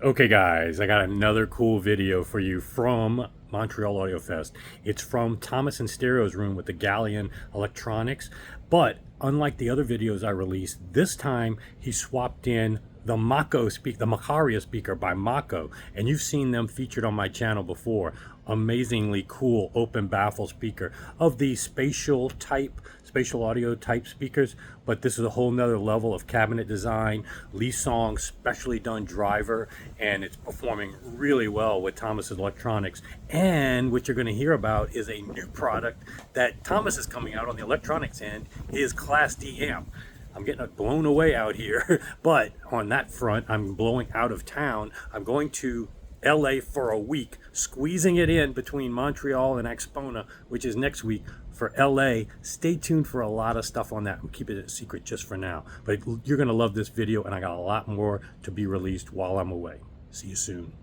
Okay guys, I got another cool video for you from Montreal Audio Fest. It's from Thomas and Stereo's room with the Gallion electronics, but unlike the other videos I released, this time he swapped in the Macaria speaker by Maco, and you've seen them featured on my channel before. Amazingly cool open baffle speaker of the spatial audio type speakers, but this is a whole nother level of cabinet design. Lee Song's specially done driver, and it's performing really well with Thomas's electronics. And what you're going to hear about is a new product that Thomas is coming out on the electronics end, his Class D amp. I'm getting blown away out here, but on that front, I'm blowing out of town. I'm going to LA for a week, squeezing it in between Montreal and Expona, which is next week for LA. Stay tuned for a lot of stuff on that. I'm keeping it a secret just for now, but you're going to love this video, and I got a lot more to be released while I'm away. See you soon.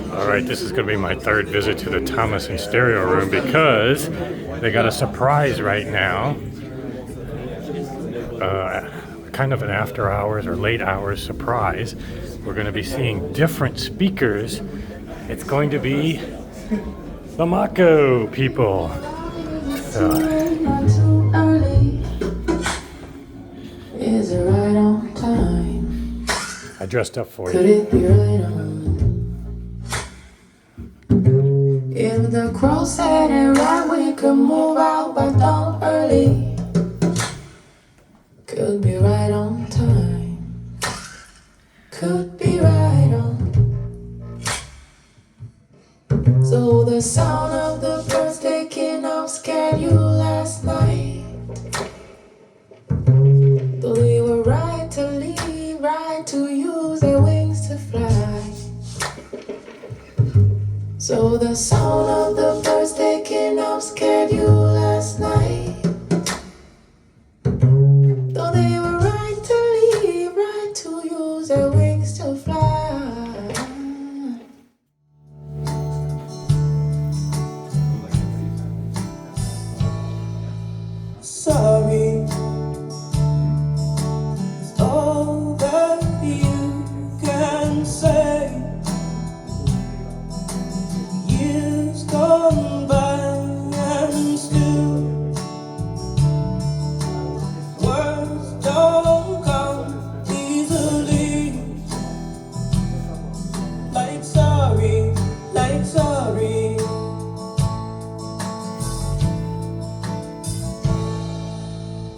Alright, this is going to be my third visit to the Thomas and Stereo room because they got a surprise right now. Kind of an after hours or late hours surprise. We're going to be seeing different speakers. It's going to be the Maco people. Is it right on time? I dressed up for you. Could it be right on? If the crow said it right, we could move out by dawn early. Could be right on time. Could be right on. So the sound of the birds taking off scared you last night. Though they were right to leave, right to use their wings to fly. So the sound of the birds taking off scared you last night. Though they were right to leave, right to use their wings to fly. Sorry, it's all that you can say. Years gone by and still words don't come easily. Like sorry, like sorry.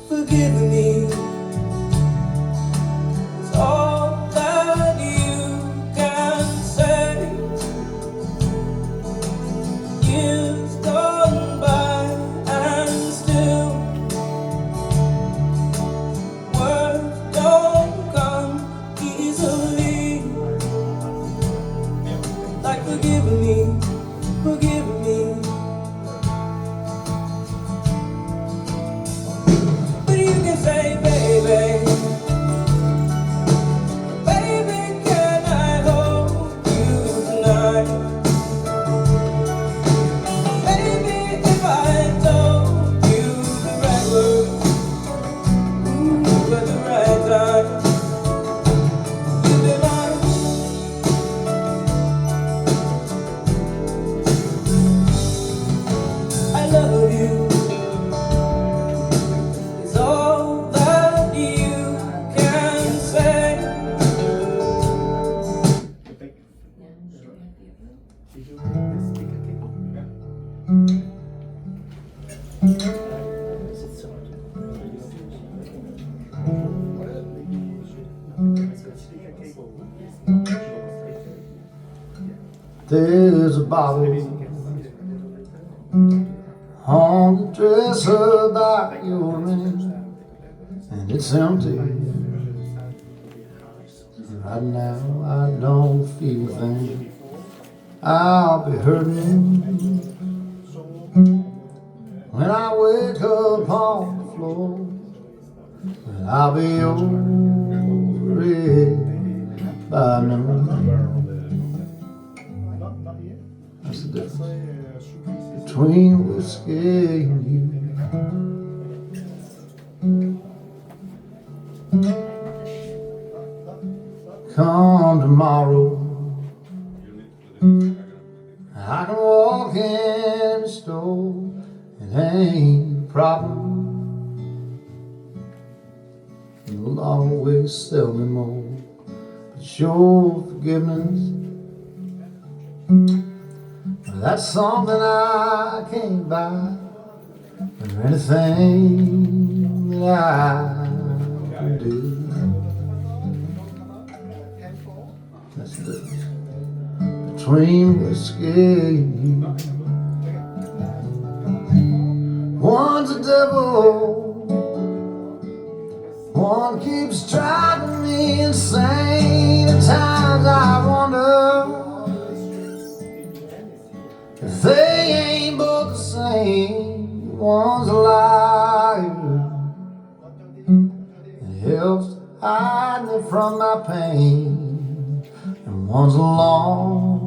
Forgive me. It's all that you can say. Years gone by and still words don't come easily. Like forgive me, forgive me. But you can say baby, baby, can I hold you tonight? There's a bottle on the dresser by your ring, and it's empty. Right now I don't feel a thing. I'll be hurting when I wake up on the floor, and I'll be over it by noon. That's the difference between whiskey and you. Come tomorrow, I can walk in the store, it ain't a problem. You'll always sell me more, but your forgiveness, that's something I can't buy, or anything that I can do. That's the difference between whiskey and you. One's a devil, one keeps driving me insane. At times I wonder if they ain't both the same. One's a liar, it helps to hide me from my pain, and one's a long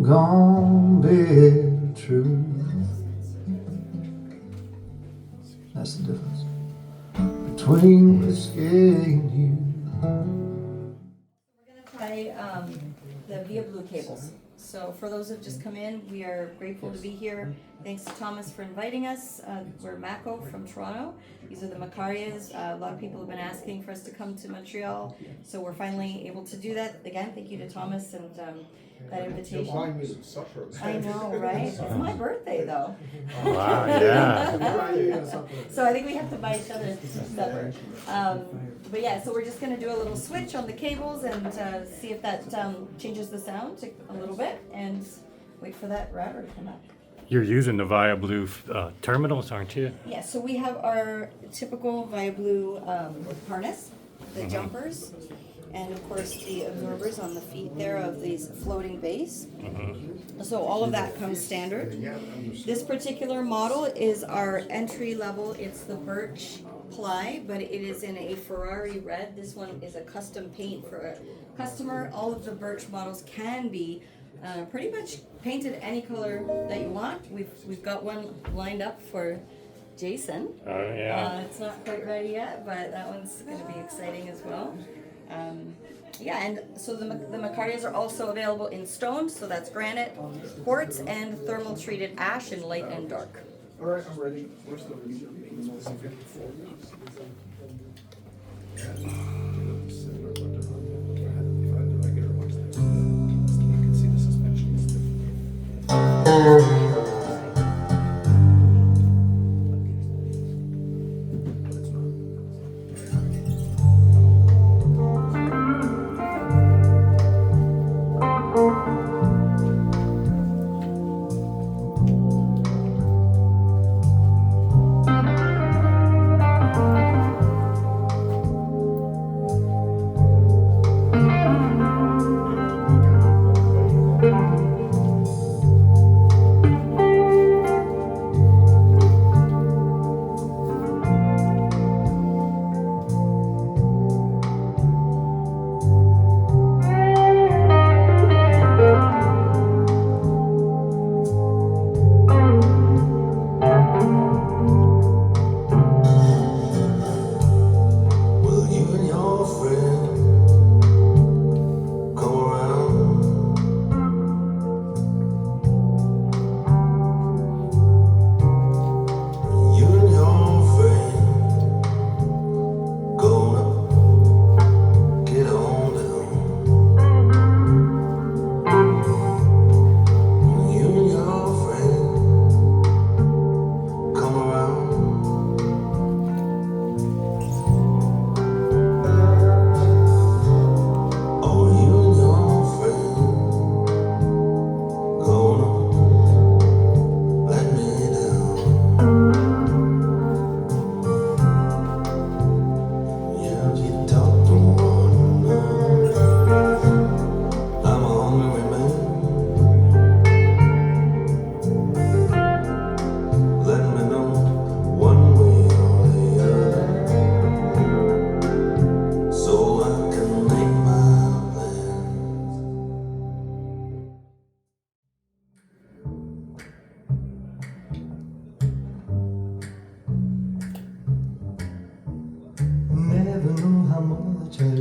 gone bitter truth. That's the difference between whiskey and you. We're going to try the Viablue cables. So for those who've just come in, we are grateful to be here. Thanks to Thomas for inviting us. We're Maco from Toronto. These are the Macarias. A lot of people have been asking for us to come to Montreal, so we're finally able to do that. Again, thank you to Thomas and that invitation. I know, right? It's my birthday though. Wow, yeah. So I think we have to buy each other supper. But yeah, so we're just going to do a little switch on the cables and see if that changes the sound a little bit, and wait for that router to come up. You're using the Viablue terminals, aren't you? Yeah, so we have our typical Viablue harness, the jumpers, and of course the absorbers on the feet there of these floating bass. So all of that comes standard. This particular model is our entry level. It's the birch ply, but it is in a Ferrari red. This one is a custom paint for a customer. All of the birch models can be pretty much painted any color that you want. We've got one lined up for Jason. Oh, yeah. It's not quite ready yet, but that one's going to be exciting as well. Yeah, and so the Macarias are also available in stone, so that's granite, quartz, and thermal treated ash in light and dark. All right, I'm ready. Where's the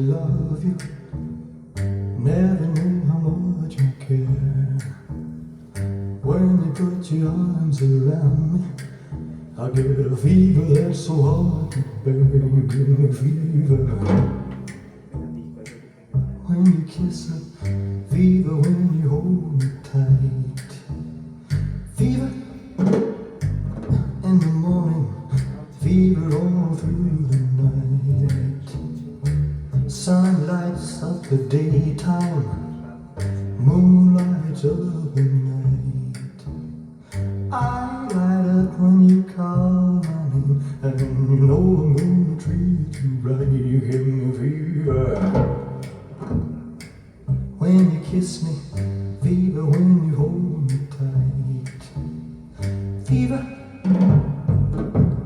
love you, never knew how much you care. When you put your arms around me, I get a fever that's so hard to bear. You give me fever when you kiss me, fever when you hold me tight, fever in the morning, fever all through the night. Sun lights up the daytime, moon lights up the night. I light up when you call my name, and you know I'm gonna treat you right. You give me fever when you kiss me, fever when you hold me tight, fever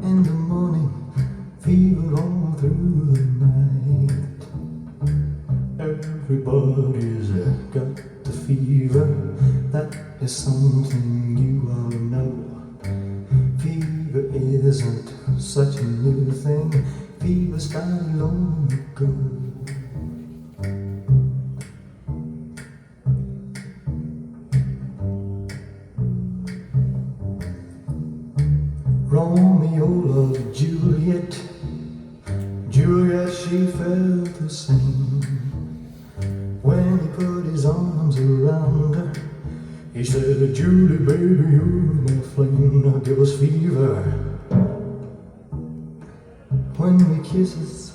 in the morning, fever all through the night. Everybody's got the fever, that is something you all know. Fever isn't such a new thing, fever started long ago. Romeo loved Juliet, Juliet she felt the same. When he put his arms around her, he said, Julie baby, you're my flame, now give us fever. When we kisses,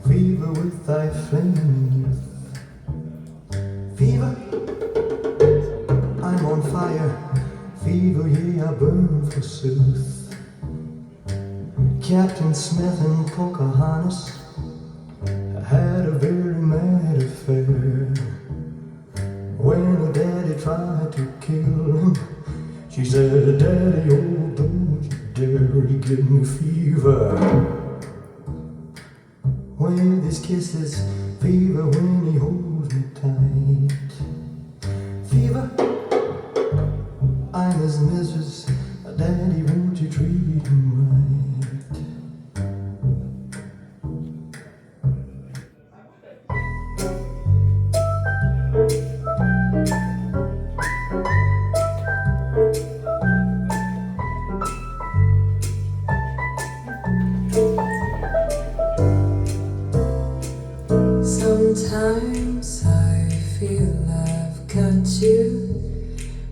fever with thy flaming youth. Fever, I'm on fire, fever, yeah, I burn forsooth. Captain Smith and Pocahontas had a very mad affair. When her daddy tried to kill him, she said, Daddy, oh, don't you dare, you give me fever. With his kisses, fever when he holds me tight. Fever, I'm his mistress, Daddy, won't you treat him right? Sometimes I feel I've got you,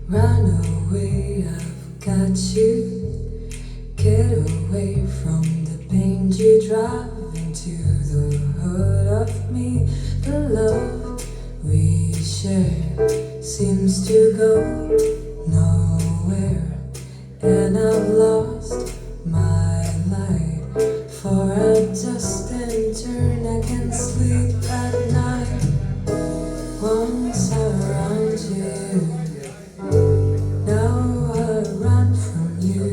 run away, I've got you, get away from the pain you drive into the heart of me. The love we share seems to go nowhere, and I've lost my light, for I just entered, I can't sleep at night. Once I run to you, now I run from you.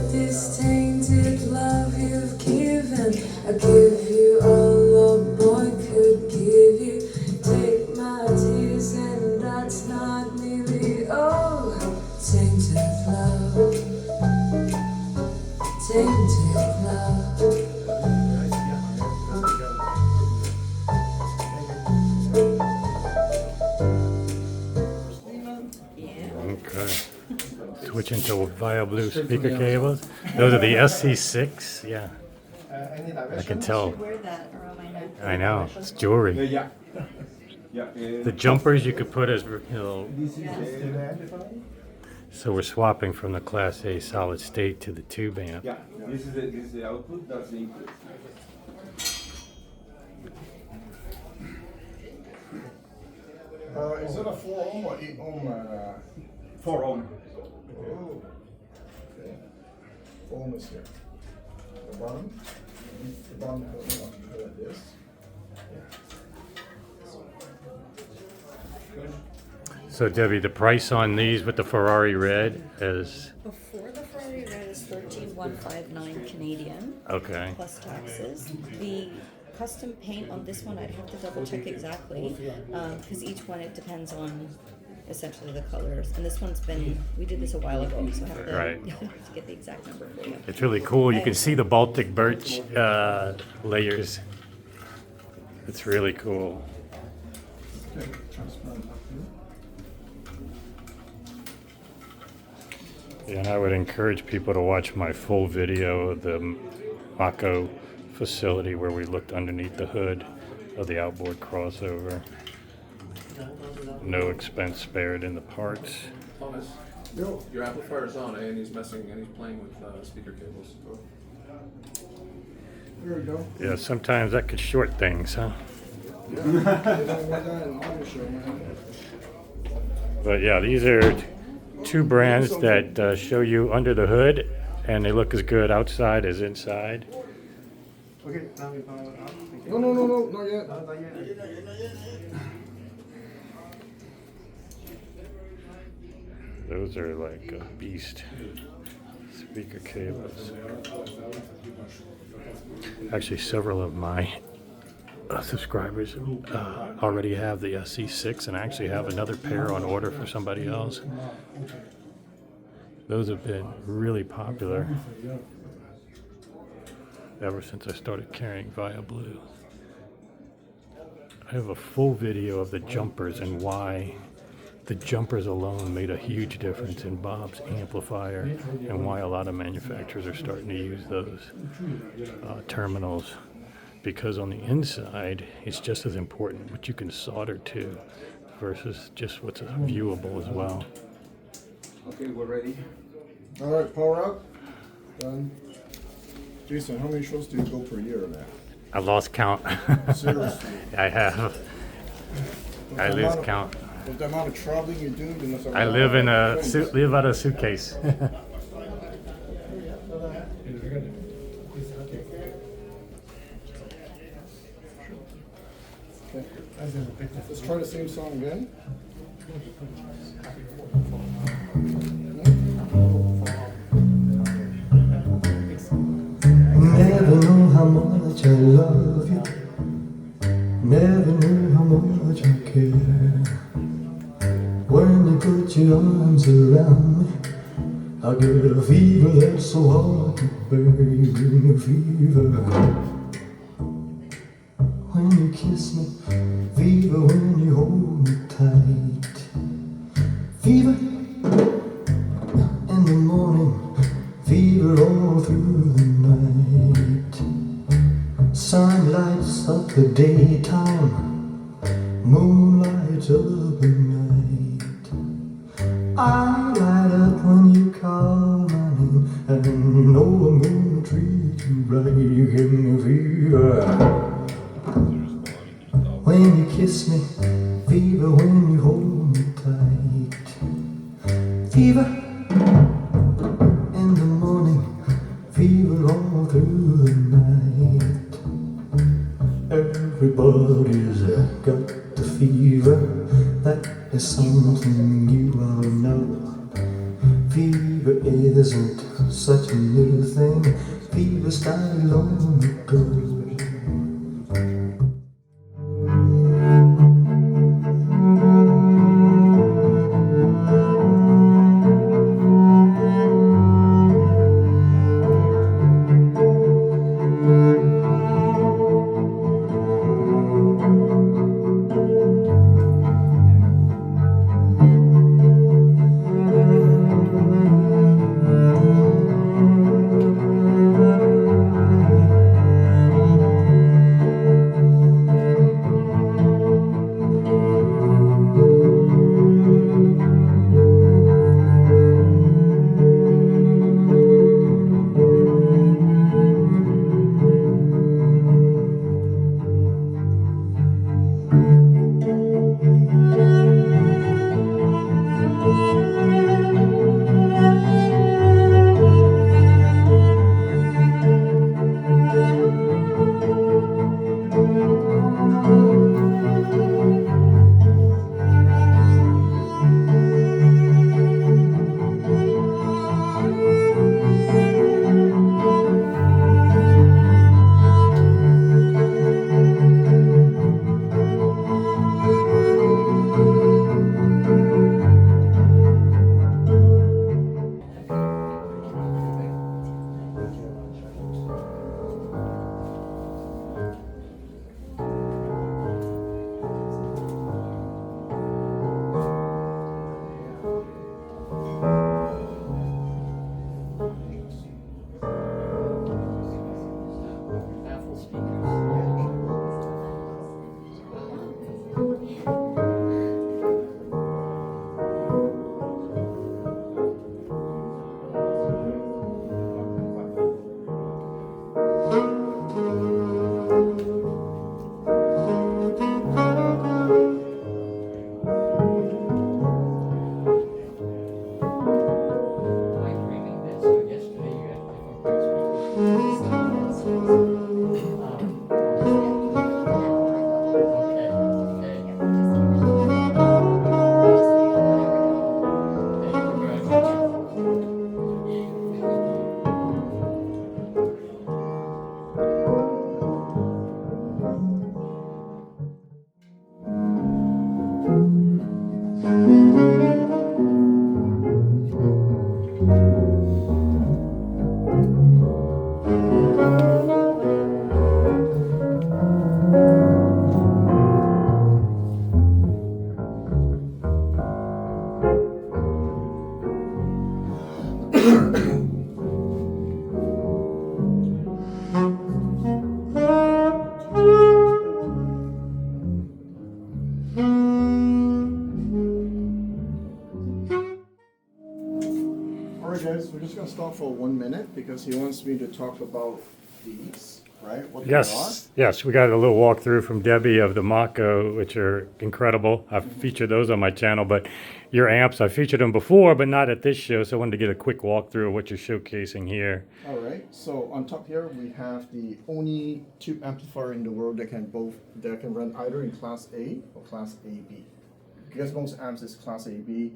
This tainted love you've given, I give you all a boy could give you. Take my tears and that's not nearly all. Tainted love, tainted love. Okay. Switching to Viablue speaker cables. Those are the SC6. Yeah, I can tell. Wear that around my neck. I know. It's jewelry. Yeah. The jumpers you could put as, you know, This is the amplifier. so we're swapping from the Class A solid state to the tube amp. Yeah, this is the output, that's the input. Is it a 4 ohm or 8 ohm? 4 ohm. Oh, okay. 4 ohm is here. The bottom goes like this. So Debbie, the price on these with the Ferrari red is Before the Ferrari red is 13,159 Canadian okay. plus taxes. The custom paint on this one, I'd have to double check exactly, because each one, it depends on essentially the colors. And this one's been, we did this a while ago, so I have to, Right. to get the exact number for you. It's really cool. You can see the Baltic birch layers. It's really cool. Okay, transparent up here. Yeah, and I would encourage people to watch my full video of the Maco facility where we looked underneath the hood of the outboard crossover. No expense spared in the parts. Thomas, Yo, your amplifier's on, and he's messing and he's playing with speaker cables. there we go. Yeah, sometimes that could short things, huh? Yeah, they don't want that in audio show, man. But yeah, these are two brands that show you under the hood, and they look as good outside as inside. Okay, now we power up. No, not yet. Not yet. Those are like a beast speaker cables. Actually, several of my subscribers already have the C6, and I actually have another pair on order for somebody else. Those have been really popular ever since I started carrying Viablue. I have a full video of the jumpers and why the jumpers alone made a huge difference in Bob's amplifier, and why a lot of manufacturers are starting to use those terminals, because on the inside it's just as important what you can solder to versus just what's viewable as well. Okay, we're ready. All right, power up. Done. Jason, how many shows do you go per year now? I lost count. Seriously. I have. I lose count. With the amount of traveling you do, you must have I live in a live out of a suitcase. Okay. Let's try the same song again. Never knew how much I love you. Never knew how much I care. When you put your arms around me, I get a fever that's so hard to bear. You bring me fever when you kiss me, fever when you hold me tight, fever in the morning, fever all through the night. Sun lights up the daytime, moon lights up the night. I light up when you call my name, and you know I'm gonna treat you right. You give me fever when you kiss me, fever when you hold me tight, fever in the morning, fever all through the night. Everybody's got the fever, that is something you all know. Fever isn't such a new thing, fever started long ago. Alright guys, we're just gonna stop for 1 minute because he wants me to talk about these, right? What they Yes, yes, we got a little walkthrough from Debbie of the Maco, which are incredible. I've featured those on my channel, but your amps, I featured them before, but not at this show, so I wanted to get a quick walkthrough of what you're showcasing here. Alright, so on top here we have the only tube amplifier in the world that can run either in class A or class AB. Because most amps is class AB,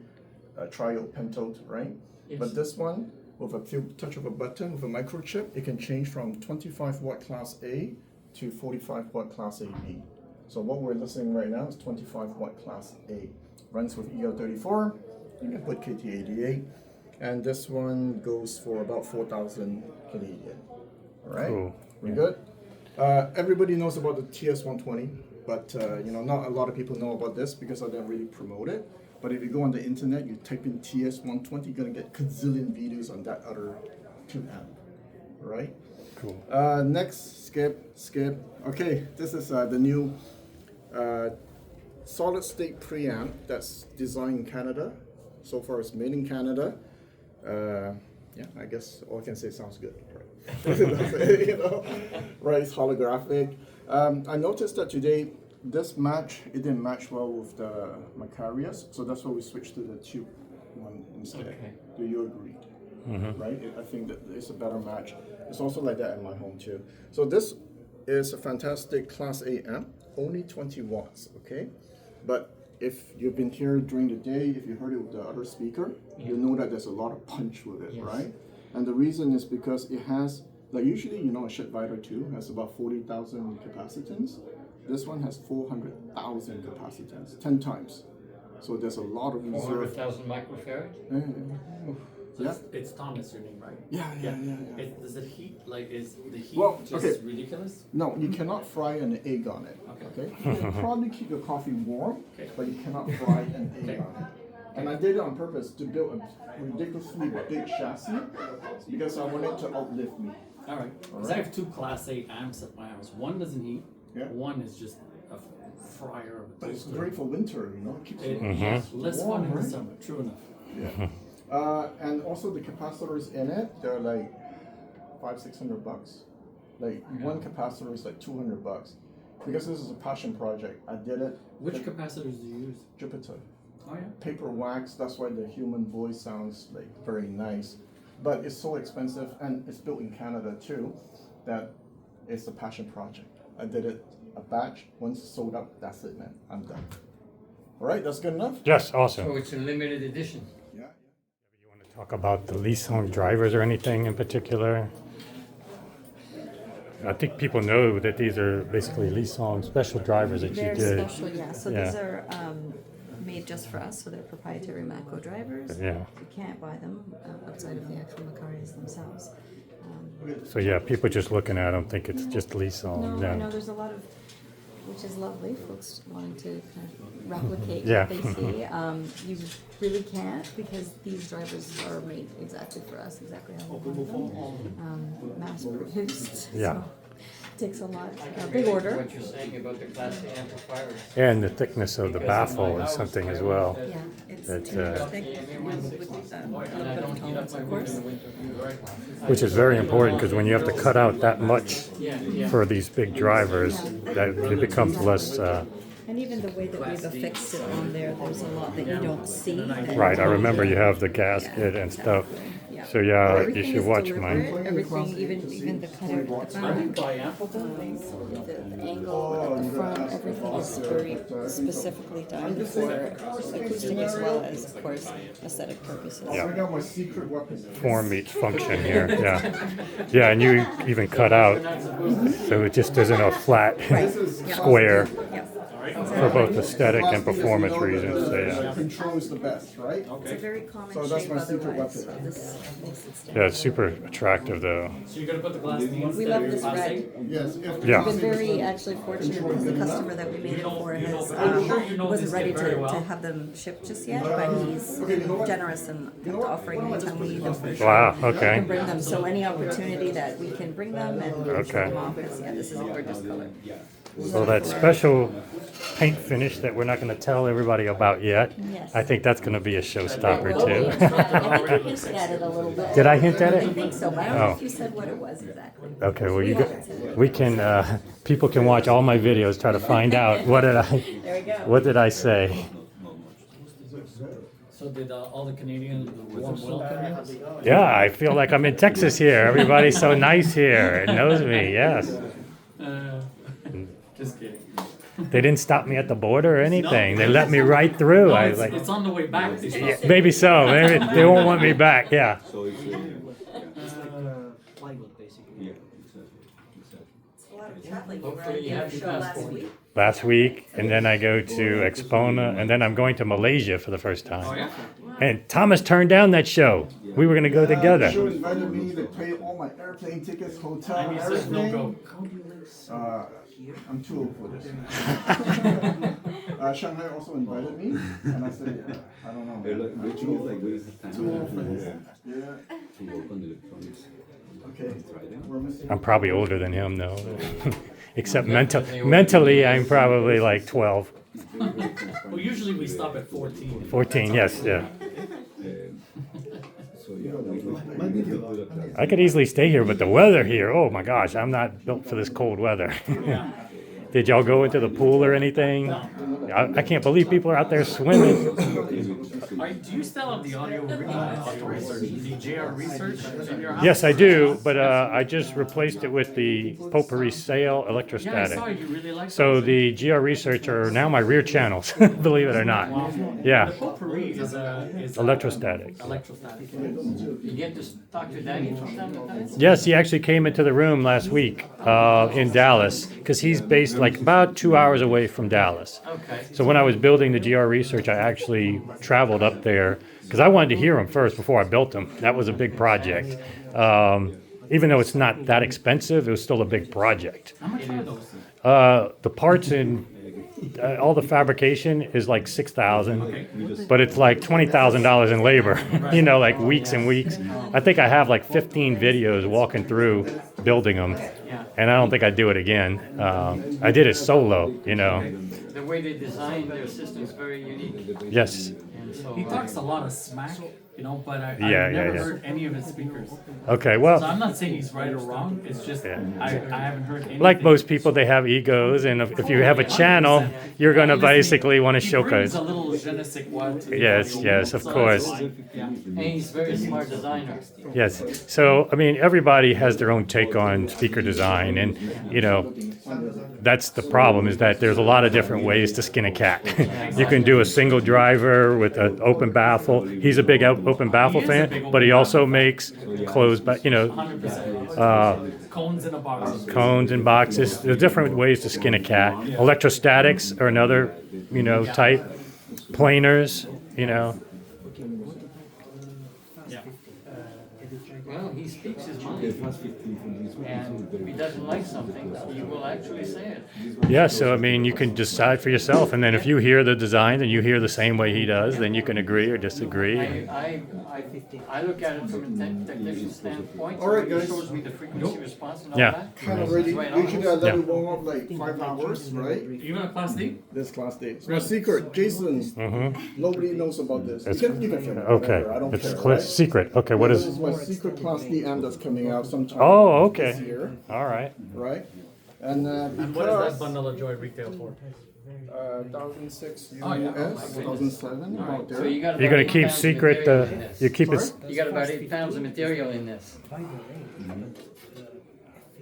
triode, pentode, right? Yes. But this one, with a few touch of a button with a microchip, it can change from 25 watt class A to 45 watt class AB. So what we're listening right now is 25 watt class A. Runs with EL34, you can put KT88, and this one goes for about 4,000 Canadian. All right, Cool. we good? Everybody knows about the TS120, but not a lot of people know about this because I don't really promote it. But if you go on the internet, you type in TS120, you're gonna get gazillion videos on that other tube amp, right? Cool. Next, skip. Okay, this is the new solid state preamp that's designed in Canada. So far it's made in Canada. Yeah, I guess all I can say sounds good, right? Right, it's holographic. I noticed that today, it didn't match well with the Macarias, so that's why we switched to the tube one instead. Okay. Do you agree? Right? I think that it's a better match. It's also like that in my home too. So this is a fantastic Class A amp, only 20 watts, okay? But if you've been here during the day, if you heard it with the other speaker, you know that there's a lot of punch with it, Yes. right? And the reason is because it has, like usually, a Shitvider 2 has about 40,000 capacitance. This one has 400,000 capacitance, 10 times. So there's a lot of reserve. 400,000 microfarad? So Yeah. it's Thomas, your name, right? Yeah. Does it heat? Like, is the heat Well, just okay. ridiculous? No, you cannot fry an egg on it. Okay. You can probably keep your coffee warm, Okay. but you cannot fry an egg Okay. on it. And I did it on purpose to build a ridiculously big chassis because I wanted to outlive me. All right. Because I have two Class A amps at my house. One doesn't heat. Yeah. One is just a fryer of a But it's toaster. great for winter, It keeps it Yes, less warm, fun in the right? summer. True enough. Yeah. And also the capacitors in it, they're like $500-600. Like one capacitor is like $200. Because this is a passion project, I did it. Which like, capacitors do you use? Jupiter. Oh yeah. Paper wax, that's why the human voice sounds like very nice. But it's so expensive and it's built in Canada too, that it's a passion project. I did it a batch, once it's sold out, that's it man, I'm done. All right, that's good enough? Yes, awesome. So it's a limited edition. Yeah. You want to talk about the Lee Song drivers or anything in particular? I think people know that these are basically Lee Song special drivers that you They're did. special, yeah. So Yeah. these are made just for us, so they're proprietary Maco drivers. Yeah. You can't buy them outside of the actual Macarias themselves. So yeah, people just looking at them think it's just Lee Song. No, Yeah. I know there's a lot of, which is lovely, folks wanting to kind of replicate Yeah. what they see. You really can't because these drivers are made exactly for us, exactly how we want them, mass produced. Yeah. So takes a lot, a big order. What you're saying about the Class A amplifiers. And the thickness of the baffle is something as well. Yeah, it's That, thick with a little bit of tones, of course. Which is very important because when you have to cut out that much for these big drivers, that it becomes less. And even the way that we've affixed it on there, there's a lot that you don't see. that Right, I you remember don't you see. have the gasket and stuff. Yeah. So yeah, you Everything should is watch deliberate, mine. Everything, even the cut out at the back, the angle at the front, everything is very specifically done for acoustic as well as, of course, aesthetic purposes. Yeah. I got my secret weapon. Form meets function here. Yeah, yeah, and you even cut out so it just isn't a flat square Yeah. for both aesthetic and performance reasons. So yeah. Control is the best, right? It's a very common So that's shape my secret otherwise, weapon. so this makes it stand. Yeah, it's super attractive though. So you're gonna put the glass in We love this red. Yes. If Yeah. We've been very actually fortunate because the customer that we made it for has wasn't ready to have them shipped just yet, but he's generous and offering anytime we need them for sure. Wow. We Okay. can bring them, so any opportunity that we can bring them and show Okay. them off, because yeah, this is a gorgeous color. Well, that special paint finish that we're not going to tell everybody about yet. Yes. I think that's going to be a showstopper Well, too. I think you hinted at it a little bit. Did I hint at I it? think so, but I don't know Oh. if you said what it was exactly. Okay. Well, we can. People can watch all my videos, try to find out what did There we go. what did I say. So did all the Canadians warm welcome you? Yeah, I feel like I'm in Texas here. Everybody's so nice here. It knows me. Yes. Just kidding. They didn't stop me at the border or anything. They let me right through. I was like, It's on the way back. They stopped. maybe so. Maybe they won't want me back. Yeah. A lot of traveling. Hopefully you have your passport. Last week, and then I go to Expona, and then I'm going to Malaysia for the first time. And Thomas turned down that show. We were going to go She together. invited me to pay all my airplane tickets, hotel, And and he says no everything. go. I'm too old for this. Shanghai also invited me, and I said, yeah, I don't know. I'm too old for this. Yeah. Okay. We're missing. I'm probably older than him, though. Except mentally, I'm probably like 12, Well, usually we stop at 14. 14. Yes, yeah. I could easily stay here, but the weather here, oh my gosh, I'm not built for this cold weather. Did y'all go into the pool or anything? I can't believe people are out there swimming. Do you still have the audio research, the JR research in your house? Yes, I do, but I just replaced it with the Potpourri Sail Yeah, I electrostatic. saw you really like So the GR Research are now my rear channels, believe it or not. Yeah, The potpourri is electrostatic. electrostatic. You get to talk to Danny from time to time? Yes, he actually came into the room last week in Dallas because he's based like about 2 hours away from Dallas. Okay. So when I was building the GR Research, I actually traveled up there because I wanted to hear him first before I built him. That was a big project. Even though it's not that expensive, it was still a big project. How much are those? The parts and all the fabrication is like $6,000, but it's like $20,000 in labor. You know, like weeks and weeks. I think I have like 15 videos walking through building them, and I don't think I'd do it again. I did it solo, you know. The way they design their system is very unique. Yes. And so, He talks a lot of smack, you know, but I've Yeah, never yeah. heard any of his speakers. Okay. So Well, I'm not saying he's right or wrong. It's just I haven't heard anything. like most people, they have egos, and if you have a channel, you're gonna basically want to He showcase. brings a little je ne sais quoi to the Yes, audio. yes, of So course. it's like, yeah. and he's a very smart designer. Yes. So, I mean, everybody has their own take on speaker design, and you know, that's the problem is that there's a lot of different ways to skin a cat. You can do a single driver with an open baffle. He's a big open baffle fan, but he also makes closed, you know, 100%. Cones in a box. cones and boxes. There's different ways to skin a cat. Electrostatics are another, you know, type. Planers, you know. Well, he speaks his mind. And if he doesn't like something, he will actually say it. Yeah, so I mean, you can decide for yourself, and then if you hear the design and you hear the same way he does, then you can agree or disagree. I look at it from a technician standpoint. All right, so it guys. shows me the frequency response and all Yeah. that. Kind of ready. Right on. Usually I let Yeah. it warm up like 5 hours, right? Even a Class D? This class D. It's my secret, Jason. Nobody knows about this. You can film it. Okay, whatever, I don't it's care. Right? secret. Okay, what This is? is my secret class D amp that's coming out sometime Oh, this okay. year, All right. right? And And what does that because bundle of joy retail for? 2006 Oh, yeah. US, 2007, about So there. you got You're about gonna 8 keep pounds of secret. material in this. You keep it. You got about 8 pounds of material in this.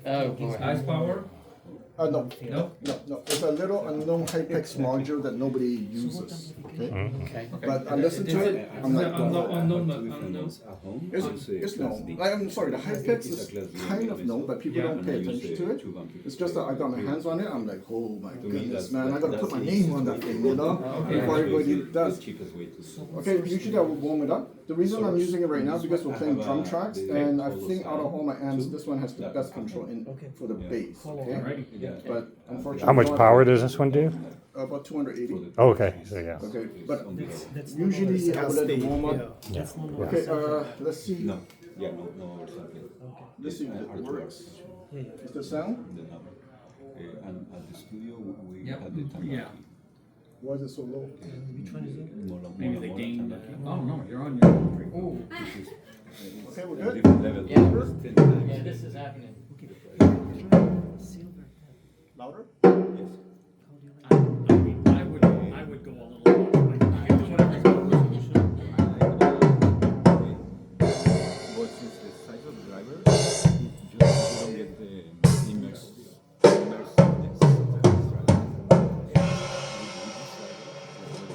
Oh boy. Ice power? No. It's a little unknown Hypex module that nobody uses. Okay. Okay. But I listen to it. I'm like, Unknown. it's known. I'm sorry, the Hypex is kind of known, but people don't pay attention to it. It's just that I got my hands on it. I'm like, oh my goodness, man! I gotta put my name on that thing, you know, before everybody does. Okay, usually I will warm it up. The reason I'm using it right now is because we're playing drum tracks, and I think out of all my amps, this one has the best control in for the bass. Okay, but unfortunately, How much power does this one do? About 280. Oh, okay. So yeah. Okay, but usually I would let it warm up. Yeah. Okay, let's see. No, something. Let's see if it works. Is the sound? And at the studio, we Yep. had the Tamaki. Yeah. Why is it so low? Maybe they gained. Oh no, you're on your. Oh. Okay, we're good. Different level. Yeah. Yeah, this is happening. Louder? I would go a little lower. You can do whatever's good. But since the size of the driver, you don't get the immersiveness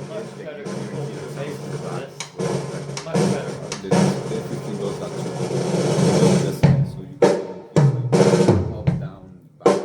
Much better control for the bass than this. Much better. the 15 goes up to the side, so you can go up, down, back.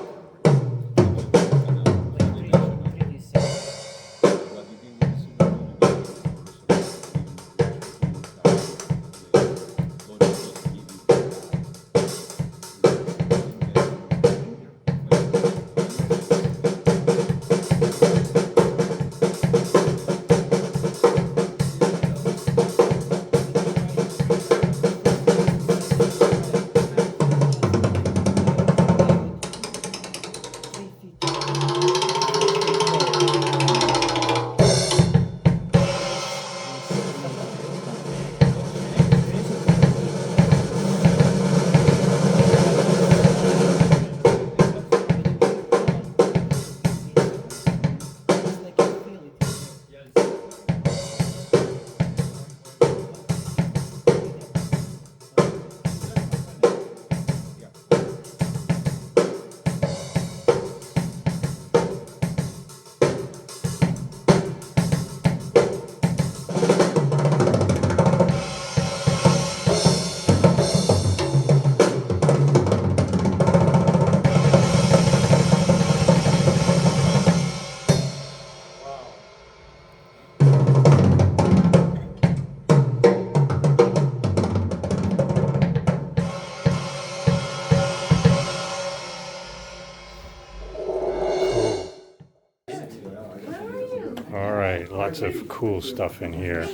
All right. Lots of cool stuff in here.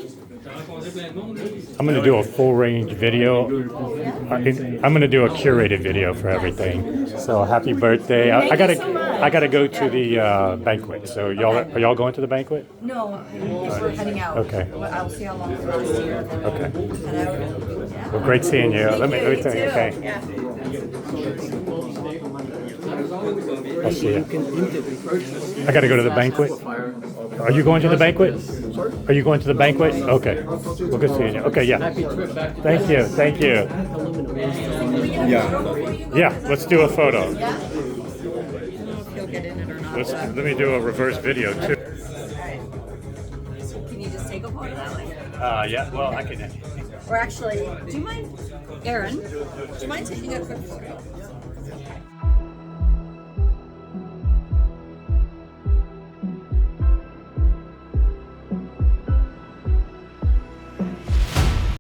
I'm going to do a full range video. I'm going to do a curated video for everything. So happy birthday! I gotta go to the banquet. So are y'all going to the banquet? No, we're heading out. Okay. But I'll see how long it lasts here. and then Okay. head out. Yeah. Well, great seeing you. Let me You think. too. Okay. Yeah. I'll see you. I gotta go to the banquet. Are you going to the banquet? Are you going to the banquet? Okay. Well, good seeing you. Okay, yeah. Thank you. Thank you. Yeah, let's do a photo. Yeah? I don't know if he'll get in it or not. Let me do a reverse video too. Can you just take a photo that way? Yeah, well, I can. Or actually, do you mind, Aaron, do you mind taking a quick photo?